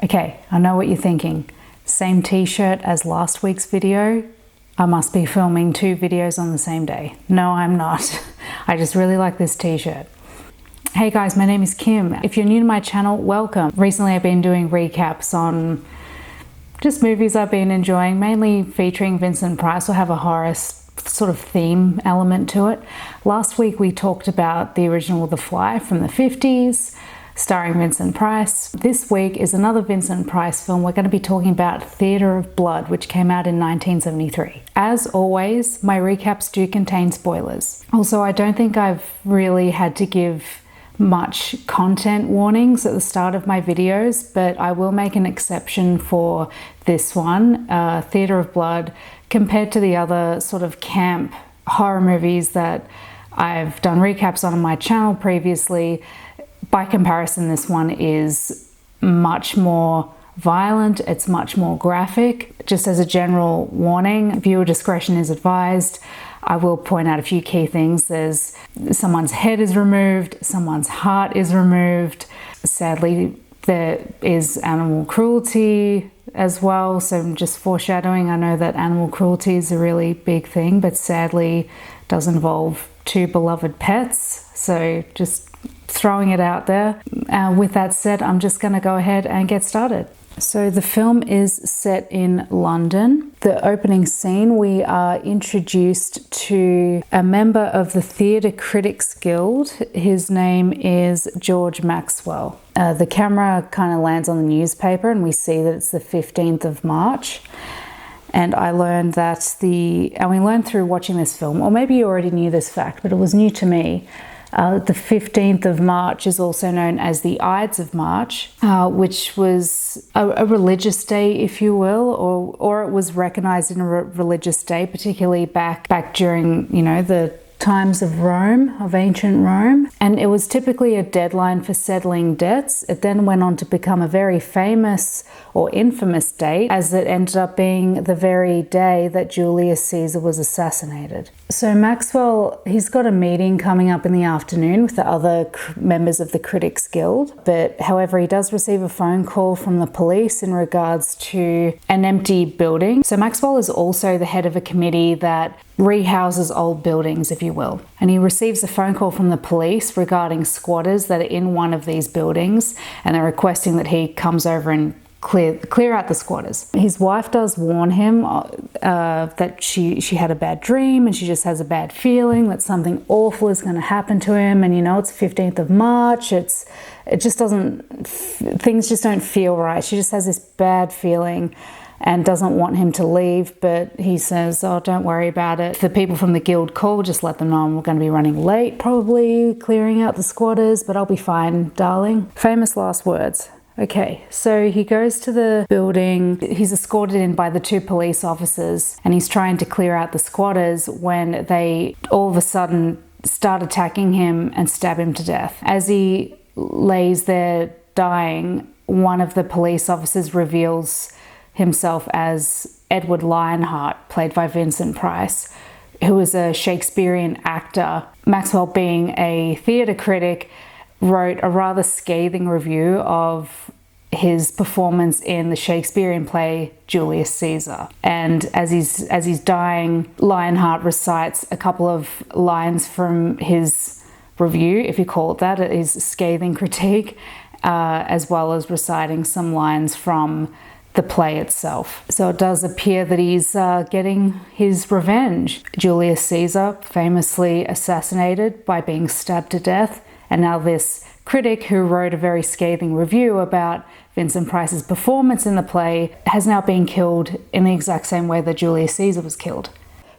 Okay, I know what you're thinking. Same t-shirt as last week's video. I must be filming 2 videos on the same day. No, I'm not. I just really like this t-shirt. Hey guys, my name is Kim. If you're new to my channel, welcome. Recently I've been doing recaps on just movies I've been enjoying, mainly featuring Vincent Price. Will have a horror sort of theme element to it. Last week we talked about the original The Fly from the 50s, starring Vincent Price. This week is another Vincent Price film. We're going to be talking about Theatre of Blood, which came out in 1973. As always, my recaps do contain spoilers. Also, I don't think I've really had to give much content warnings at the start of my videos, but I will make an exception for this one, Theatre of Blood, compared to the other sort of camp horror movies that I've done recaps on my channel previously. By comparison, this one is much more violent, it's much more graphic. Just as a general warning, viewer discretion is advised. I will point out a few key things. There's someone's head is removed, someone's heart is removed. Sadly, there is animal cruelty as well. So just foreshadowing, I know that animal cruelty is a really big thing, but sadly does involve 2 beloved pets. So just throwing it out there. With that said, I'm just going to go ahead and get started. So the film is set in London. The opening scene, we are introduced to a member of the Theatre Critics Guild. His name is George Maxwell. The camera kind of lands on the newspaper and we see that it's the 15th of March. And I learned that and we learned through watching this film, or maybe you already knew this fact, but it was new to me. The 15th of March is also known as the Ides of March, which was a religious day, if you will, or it was recognized in a religious day, particularly back during, the times of Rome, of ancient Rome. And it was typically a deadline for settling debts. It then went on to become a very famous or infamous date, as it ended up being the very day that Julius Caesar was assassinated. So Maxwell, he's got a meeting coming up in the afternoon with the other members of the Critics Guild, but however, he does receive a phone call from the police in regards to an empty building. So Maxwell is also the head of a committee that rehouses old buildings, if you will. And he receives a phone call from the police regarding squatters that are in one of these buildings, and they're requesting that he comes over and clear out the squatters. His wife does warn him that she had a bad dream and she just has a bad feeling that something awful is going to happen to him. And it's 15th of March. Things just don't feel right. She just has this bad feeling and doesn't want him to leave, but he says, oh, don't worry about it. The people from the guild call, just let them know we're going to be running late, probably clearing out the squatters, but I'll be fine, darling. Famous last words. Okay, so he goes to the building. He's escorted in by the 2 police officers and he's trying to clear out the squatters when they all of a sudden start attacking him and stab him to death. As he lays there dying, one of the police officers reveals himself as Edward Lionheart, played by Vincent Price, who is a Shakespearean actor. Maxwell, being a theatre critic, wrote a rather scathing review of his performance in the Shakespearean play Julius Caesar. And as he's dying, Lionheart recites a couple of lines from his review, if you call it that, his scathing critique, as well as reciting some lines from the play itself. So it does appear that he's getting his revenge. Julius Caesar famously assassinated by being stabbed to death. And now this critic who wrote a very scathing review about Vincent Price's performance in the play has now been killed in the exact same way that Julius Caesar was killed.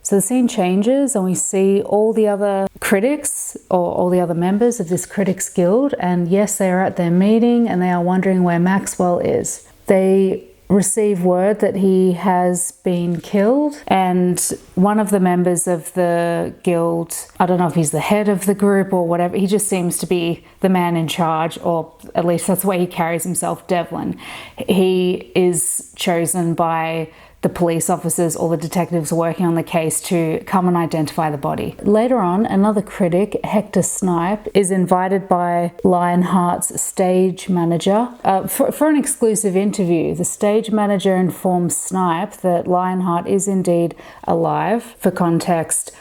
So the scene changes and we see all the other critics, or all the other members of this Critics Guild, and yes, they are at their meeting and they are wondering where Maxwell is. They receive word that he has been killed, and one of the members of the guild, I don't know if he's the head of the group or whatever, he just seems to be the man in charge, or at least that's the way he carries himself, Devlin. He is chosen by the police officers or the detectives working on the case to come and identify the body. Later on, another critic, Hector Snipe, is invited by Lionheart's stage manager for an exclusive interview. The stage manager informs Snipe that Lionheart is indeed alive. For context,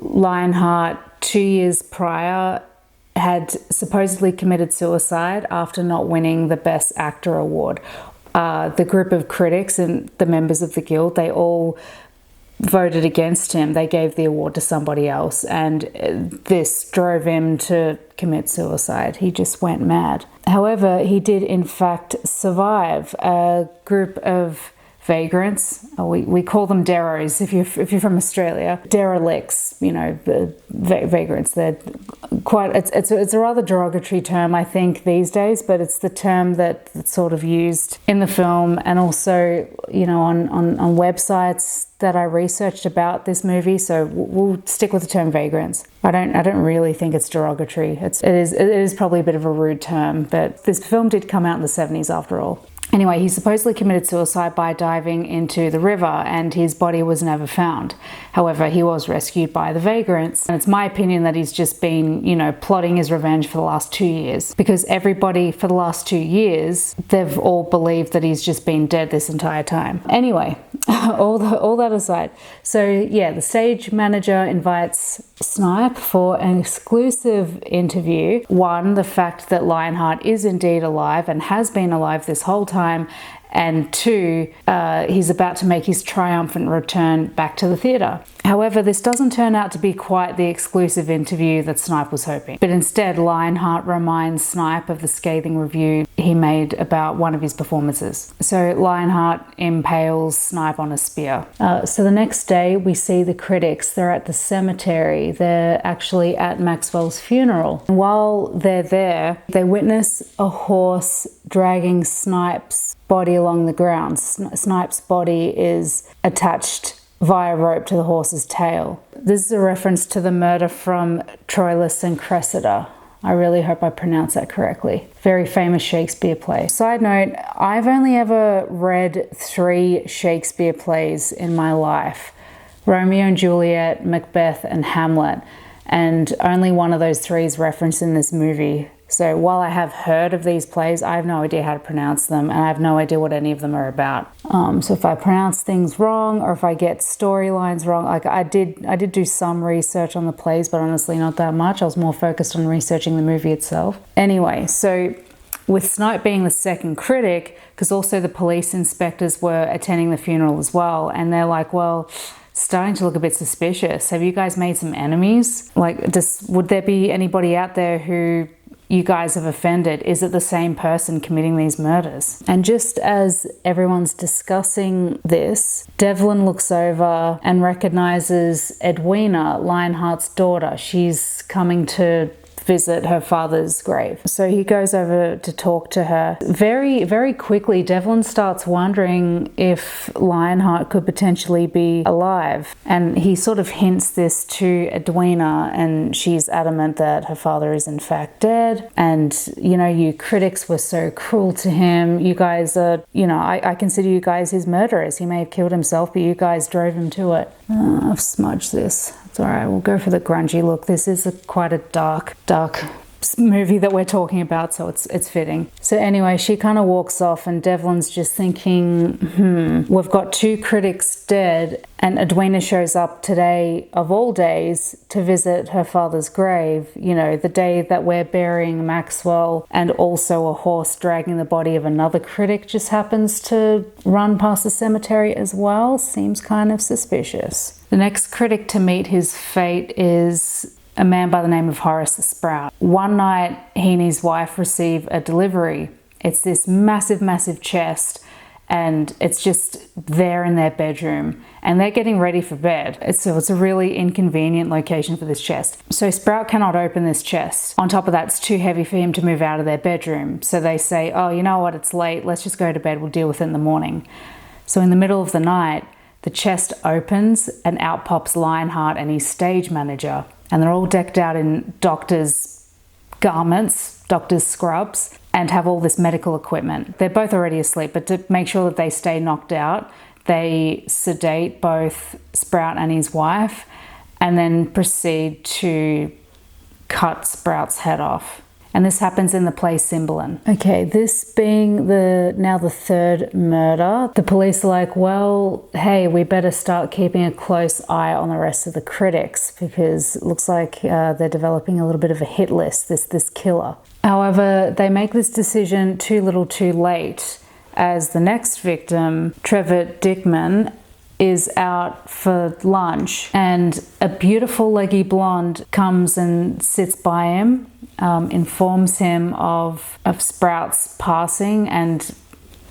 Lionheart 2 years prior had supposedly committed suicide after not winning the Best Actor award. The group of critics and the members of the guild, they all voted against him. They gave the award to somebody else, and this drove him to commit suicide. He just went mad. However, he did in fact survive. A group of vagrants, we call them deros if you're from Australia, derelicts, you know, the vagrants. They're quite, it's a rather derogatory term, I think, these days, but it's the term that's sort of used in the film and also, you know, on websites that I researched about this movie. So we'll stick with the term vagrants. I don't really think it's derogatory. It is probably a bit of a rude term, but this film did come out in the 70s after all. Anyway, he supposedly committed suicide by diving into the river, and his body was never found. However, he was rescued by the vagrants, and it's my opinion that he's just been, you know, plotting his revenge for the last 2 years, because everybody for the last 2 years, they've all believed that he's just been dead this entire time. Anyway, all that aside, so yeah, the stage manager invites Snipe for an exclusive interview. One, the fact that Lionheart is indeed alive and has been alive this whole time, and two, he's about to make his triumphant return back to the theatre. However, this doesn't turn out to be quite the exclusive interview that Snipe was hoping, but instead Lionheart reminds Snipe of the scathing review he made about one of his performances. So Lionheart impales Snipe on a spear. So the next day we see the critics. They're at the cemetery. They're actually at Maxwell's funeral. While they're there, they witness a horse dragging Snipe's body along the ground. Snipe's body is attached via rope to the horse's tail. This is a reference to the murder from Troilus and Cressida. I really hope I pronounced that correctly. Very famous Shakespeare play. Side note, I've only ever read 3 Shakespeare plays in my life: Romeo and Juliet, Macbeth, and Hamlet. And only one of those 3 is referenced in this movie. So while I have heard of these plays, I have no idea how to pronounce them, and I have no idea what any of them are about. So if I pronounce things wrong, or if I get storylines wrong, like I did do some research on the plays, but honestly not that much. I was more focused on researching the movie itself. Anyway, so with Snipe being the second critic, because also the police inspectors were attending the funeral as well, and they're like, well, starting to look a bit suspicious. Have you guys made some enemies? Like, would there be anybody out there who you guys have offended? Is it the same person committing these murders? And just as everyone's discussing this, Devlin looks over and recognizes Edwina, Lionheart's daughter. She's coming to visit her father's grave. So he goes over to talk to her. Very, very quickly, Devlin starts wondering if Lionheart could potentially be alive. And he sort of hints this to Edwina, and she's adamant that her father is in fact dead. And, you know, you critics were so cruel to him. You guys are, you know, I consider you guys his murderers. He may have killed himself, but you guys drove him to it. I've smudged this. It's all right, we'll go for the grungy look. This is quite a dark movie that we're talking about, so it's fitting. So anyway, she kind of walks off, and Devlin's just thinking, we've got 2 critics dead, and Edwina shows up today of all days to visit her father's grave, you know, the day that we're burying Maxwell, and also a horse dragging the body of another critic just happens to run past the cemetery as well. Seems kind of suspicious. The next critic to meet his fate is a man by the name of Horace Sprout. One night, he and his wife receive a delivery. It's this massive, massive chest, and it's just there in their bedroom, and they're getting ready for bed. So it's a really inconvenient location for this chest. So Sprout cannot open this chest. On top of that, it's too heavy for him to move out of their bedroom. So they say, oh, you know what, it's late. Let's just go to bed. We'll deal with it in the morning. So in the middle of the night, the chest opens, and out pops Lionheart and his stage manager. And they're all decked out in doctor's garments, doctor's scrubs, and have all this medical equipment. They're both already asleep, but to make sure that they stay knocked out, they sedate both Sprout and his wife and then proceed to cut Sprout's head off. And this happens in the play Cymbeline. Okay, this being now the third murder, the police are like, well, hey, we better start keeping a close eye on the rest of the critics, because it looks like they're developing a little bit of a hit list, this killer. However, they make this decision too little too late, as the next victim, Trevor Dickman, is out for lunch, and a beautiful leggy blonde comes and sits by him, informs him of Sprout's passing and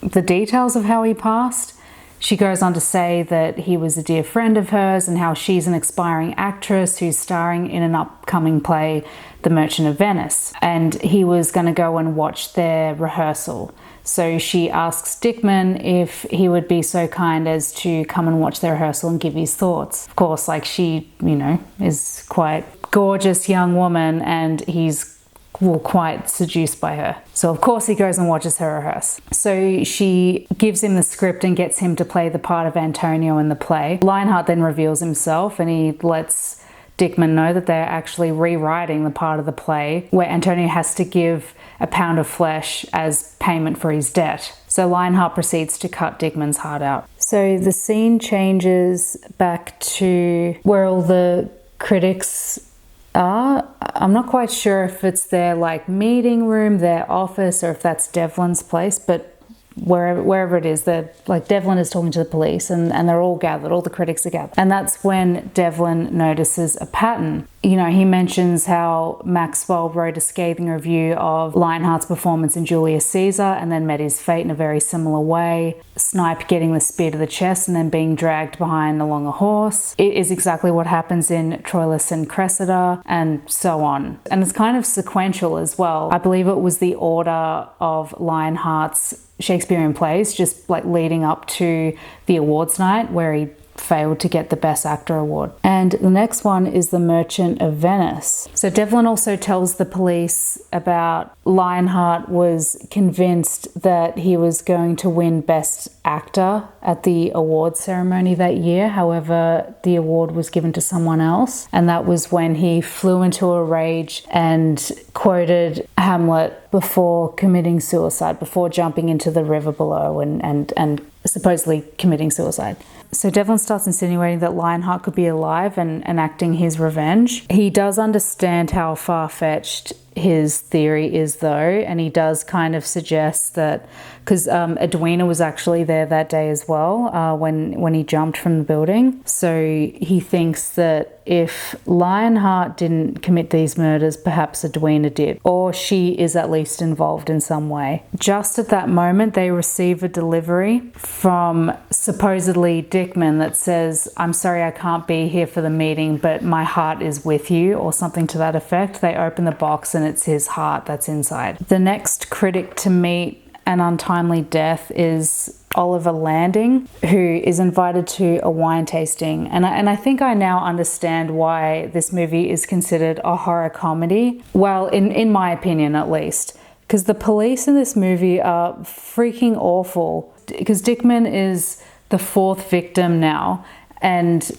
the details of how he passed. She goes on to say that he was a dear friend of hers and how she's an aspiring actress who's starring in an upcoming play, The Merchant of Venice, and he was going to go and watch their rehearsal. So she asks Dickman if he would be so kind as to come and watch the rehearsal and give his thoughts. Of course, like, she, you know, is quite gorgeous young woman, and he's quite seduced by her. So of course he goes and watches her rehearse. So she gives him the script and gets him to play the part of Antonio in the play. Lionheart then reveals himself, and he lets Dickman know that they're actually rewriting the part of the play where Antonio has to give a pound of flesh as payment for his debt. So Lionheart proceeds to cut Dickman's heart out. So the scene changes back to where all the critics are. I'm not quite sure if it's their like meeting room, their office, or if that's Devlin's place, but wherever it is, they're like, Devlin is talking to the police, and they're all gathered, all the critics are gathered. And that's when Devlin notices a pattern. You know, he mentions how Maxwell wrote a scathing review of Lionheart's performance in Julius Caesar and then met his fate in a very similar way. Snipe getting the spear to the chest and then being dragged behind along a horse. It is exactly what happens in Troilus and Cressida, and so on. And it's kind of sequential as well. I believe it was the order of Lionheart's Shakespearean plays, just like leading up to the awards night where he failed to get the Best Actor award. And the next one is The Merchant of Venice. So Devlin also tells the police about Lionheart was convinced that he was going to win Best Actor at the awards ceremony that year. However, the award was given to someone else. And that was when he flew into a rage and quoted Hamlet before committing suicide, before jumping into the river below and supposedly committing suicide. So Devlin starts insinuating that Lionheart could be alive and enacting his revenge. He does understand how far-fetched his theory is though, and he does kind of suggest that, because Edwina was actually there that day as well when he jumped from the building. So he thinks that if Lionheart didn't commit these murders, perhaps Edwina did, or she is at least involved in some way. Just at that moment, they receive a delivery from supposedly Dickman that says, "I'm sorry I can't be here for the meeting, but my heart is with you," or something to that effect. They open the box and it's his heart that's inside. The next critic to meet an untimely death is Oliver Landing, who is invited to a wine tasting. And I think I now understand why this movie is considered a horror comedy. Well, in my opinion at least. Because the police in this movie are freaking awful. Because Dickman is the fourth victim now, and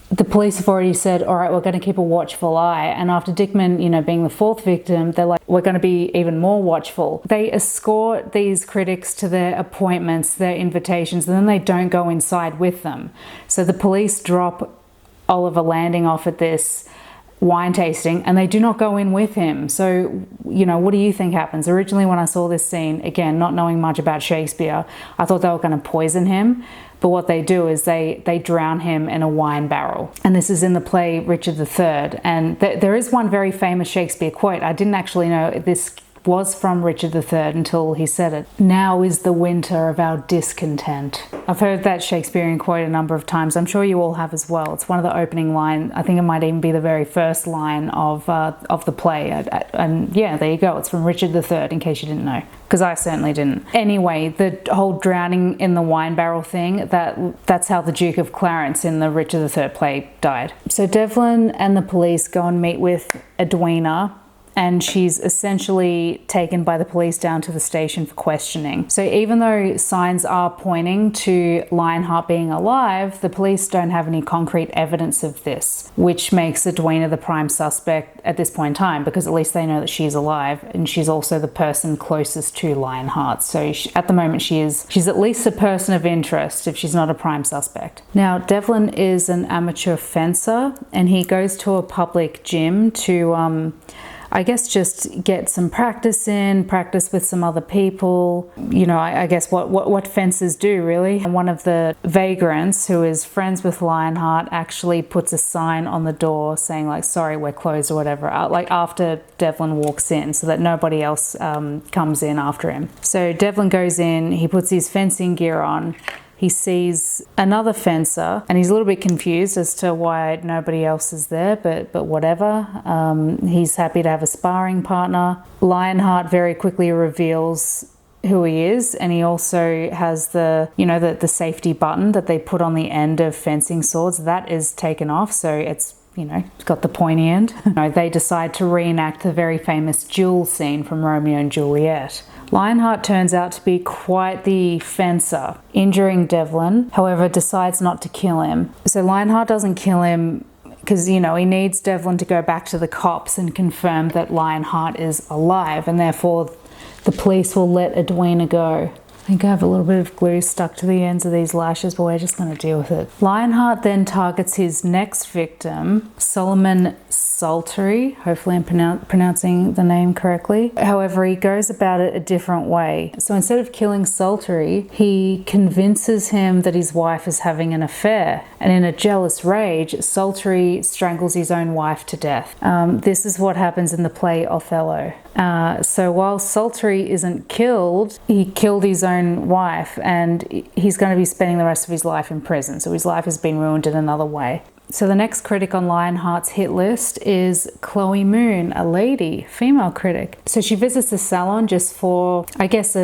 the police have already said, all right, we're going to keep a watchful eye. And after Dickman, you know, being the fourth victim, they're like, we're going to be even more watchful. They escort these critics to their appointments, their invitations, and then they don't go inside with them. So the police drop Oliver Landing off at this wine tasting and they do not go in with him. So, you know, what do you think happens? Originally, when I saw this scene, again, not knowing much about Shakespeare, I thought they were going to poison him. But what they do is they drown him in a wine barrel. And this is in the play Richard III. And there is one very famous Shakespeare quote. I didn't actually know this was from Richard III until he said it. "Now is the winter of our discontent." I've heard that Shakespearean quote a number of times. I'm sure you all have as well. It's one of the opening lines. I think it might even be the very first line of the play. And yeah, there you go. It's from Richard III, in case you didn't know, because I certainly didn't. Anyway, the whole drowning in the wine barrel thing, that's how the Duke of Clarence in the Richard III play died. So Devlin and the police go and meet with Edwina, and she's essentially taken by the police down to the station for questioning. So even though signs are pointing to Lionheart being alive, the police don't have any concrete evidence of this, which makes Edwina the prime suspect at this point in time, because at least they know that she's alive, and she's also the person closest to Lionheart. So at the moment she's at least a person of interest if she's not a prime suspect. Now Devlin is an amateur fencer, and he goes to a public gym to I guess just get some practice with some other people. You know, I guess what fencers do, really. And one of the vagrants, who is friends with Lionheart, actually puts a sign on the door saying like, sorry, we're closed or whatever, like after Devlin walks in, so that nobody else comes in after him. So Devlin goes in, he puts his fencing gear on, he sees another fencer, and he's a little bit confused as to why nobody else is there, but whatever. He's happy to have a sparring partner. Lionheart very quickly reveals who he is, and he also has the, you know, the safety button that they put on the end of fencing swords. That is taken off, so it's, you know, it's got the pointy end. They decide to reenact the very famous duel scene from Romeo and Juliet. Lionheart turns out to be quite the fencer, injuring Devlin, however decides not to kill him. So Lionheart doesn't kill him because, you know, he needs Devlin to go back to the cops and confirm that Lionheart is alive, and therefore the police will let Edwina go. I think I have a little bit of glue stuck to the ends of these lashes, but we're just going to deal with it. Lionheart then targets his next victim, Solomon Saltery. Hopefully I'm pronouncing the name correctly. However, he goes about it a different way. So instead of killing Saltery, he convinces him that his wife is having an affair. And in a jealous rage, Saltery strangles his own wife to death. This is what happens in the play Othello. So while Saltery isn't killed, he killed his own wife, and he's going to be spending the rest of his life in prison. So his life has been ruined in another way. So the next critic on Lionheart's hit list is Chloe Moon, a lady, female critic. So she visits the salon just for, I guess,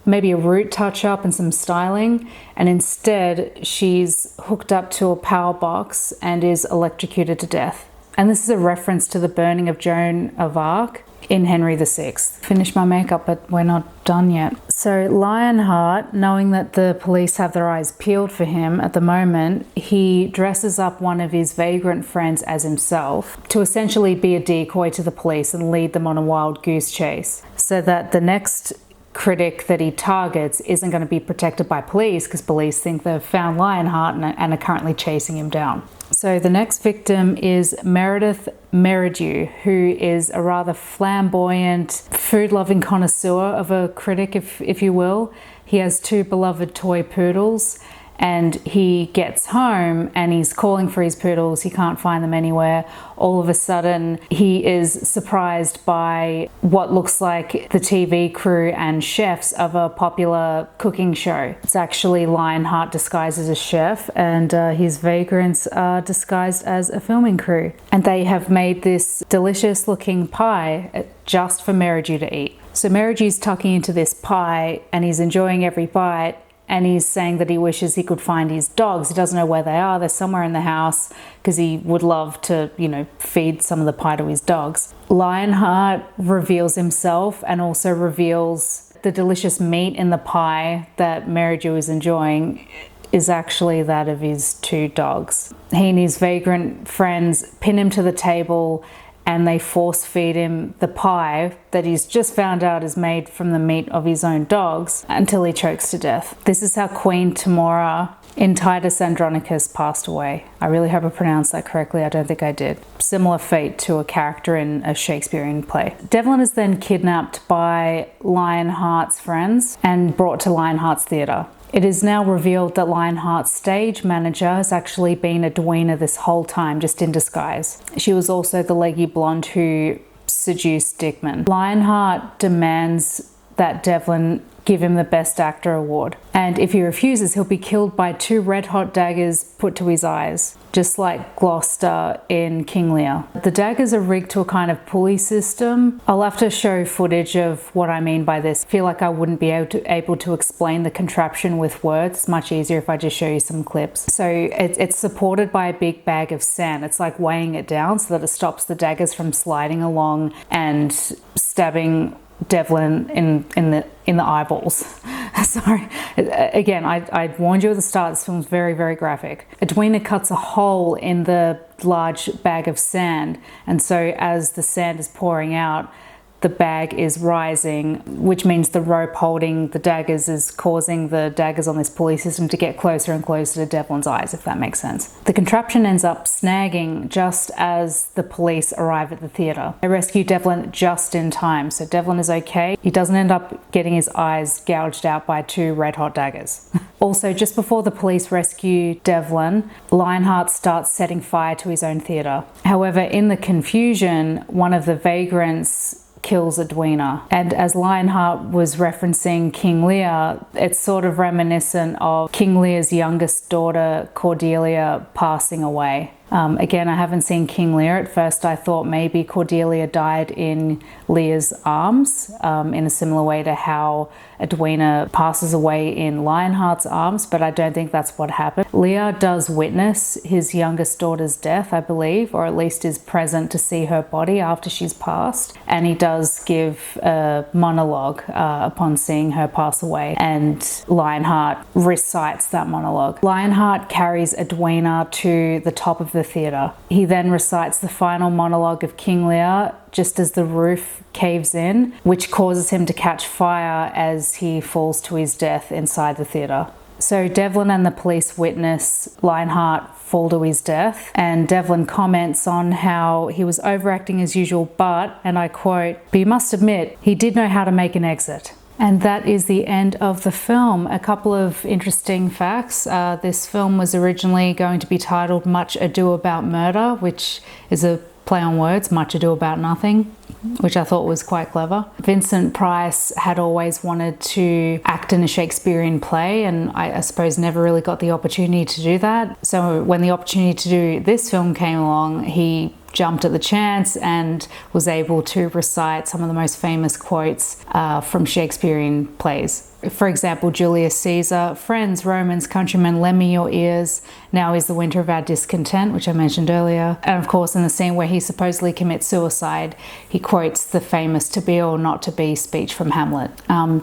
maybe a root touch-up and some styling, and instead she's hooked up to a power box and is electrocuted to death. And this is a reference to the burning of Joan of Arc in Henry VI. Finished my makeup, but we're not done yet. So Lionheart, knowing that the police have their eyes peeled for him at the moment, he dresses up one of his vagrant friends as himself to essentially be a decoy to the police and lead them on a wild goose chase, so that the next critic that he targets isn't going to be protected by police, because police think they've found Lionheart and are currently chasing him down. So the next victim is Meredith Meridew, who is a rather flamboyant, food-loving connoisseur of a critic, if you will. He has two beloved toy poodles, and he gets home and he's calling for his poodles. He can't find them anywhere. All of a sudden, he is surprised by what looks like the TV crew and chefs of a popular cooking show. It's actually Lionheart disguised as a chef, and his vagrants are disguised as a filming crew. And they have made this delicious looking pie just for Meridew to eat. So Meridew's tucking into this pie and he's enjoying every bite. And he's saying that he wishes he could find his dogs. He doesn't know where they are. They're somewhere in the house, because he would love to, you know, feed some of the pie to his dogs. Lionheart reveals himself and also reveals the delicious meat in the pie that Meridew is enjoying is actually that of his two dogs. He and his vagrant friends pin him to the table, and they force feed him the pie that he's just found out is made from the meat of his own dogs, until he chokes to death. This is how Queen Tamora in Titus Andronicus passed away. I really hope I pronounced that correctly. I don't think I did. Similar fate to a character in a Shakespearean play. Devlin is then kidnapped by Lionheart's friends and brought to Lionheart's theatre. It is now revealed that Lionheart's stage manager has actually been Edwina this whole time, just in disguise. She was also the leggy blonde who seduced Dickman. Lionheart demands that Devlin give him the Best Actor award. And if he refuses, he'll be killed by 2 red-hot daggers put to his eyes, just like Gloucester in King Lear. The daggers are rigged to a kind of pulley system. I'll have to show footage of what I mean by this. I feel like I wouldn't be able to explain the contraption with words. It's much easier if I just show you some clips. So it's supported by a big bag of sand. It's like weighing it down so that it stops the daggers from sliding along and stabbing Devlin in the eyeballs. Sorry. Again, I warned you at the start, this film's very, very graphic. Edwina cuts a hole in the large bag of sand, and so as the sand is pouring out, the bag is rising, which means the rope holding the daggers is causing the daggers on this pulley system to get closer and closer to Devlin's eyes, if that makes sense. The contraption ends up snagging just as the police arrive at the theatre. They rescue Devlin just in time, so Devlin is okay. He doesn't end up getting his eyes gouged out by 2 red-hot daggers. Also, just before the police rescue Devlin, Lionheart starts setting fire to his own theatre. However, in the confusion, one of the vagrants kills Edwina. And as Lionheart was referencing King Lear, it's sort of reminiscent of King Lear's youngest daughter, Cordelia, passing away. Again, I haven't seen King Lear. At first I thought maybe Cordelia died in Lear's arms, in a similar way to how Edwina passes away in Lionheart's arms, but I don't think that's what happened. Lear does witness his youngest daughter's death, I believe, or at least is present to see her body after she's passed, and he does give a monologue upon seeing her pass away, and Lionheart recites that monologue. Lionheart carries Edwina to the top of the theatre. He then recites the final monologue of King Lear just as the roof caves in, which causes him to catch fire as he falls to his death inside the theatre. So Devlin and the police witness Lionheart fall to his death, and Devlin comments on how he was overacting as usual, but, and I quote, "But you must admit, he did know how to make an exit." And that is the end of the film. A couple of interesting facts. This film was originally going to be titled Much Ado About Murder, which is a play on words, Much Ado About Nothing, which I thought was quite clever. Vincent Price had always wanted to act in a Shakespearean play, and I suppose never really got the opportunity to do that. So when the opportunity to do this film came along, he jumped at the chance and was able to recite some of the most famous quotes from Shakespearean plays. For example, Julius Caesar, "Friends, Romans, countrymen, lend me your ears. Now is the winter of our discontent," which I mentioned earlier. And of course, in the scene where he supposedly commits suicide, he quotes the famous "to be or not to be" speech from Hamlet.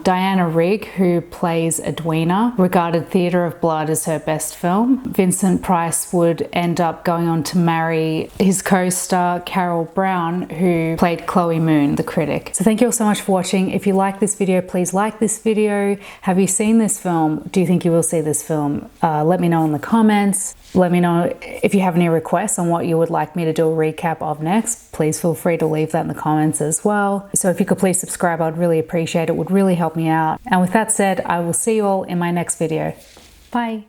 Diana Rigg, who plays Edwina, regarded Theatre of Blood as her best film. Vincent Price would end up going on to marry his co-star Carol Brown, who played Chloe Moon, the critic. So thank you all so much for watching. If you like this video, please like this video. Have you seen this film? Do you think you will see this film? Let me know in the comments. Let me know if you have any requests on what you would like me to do a recap of next. Please feel free to leave that in the comments as well. So if you could please subscribe, I'd really appreciate it. It would really help me out. And with that said, I will see you all in my next video. Bye.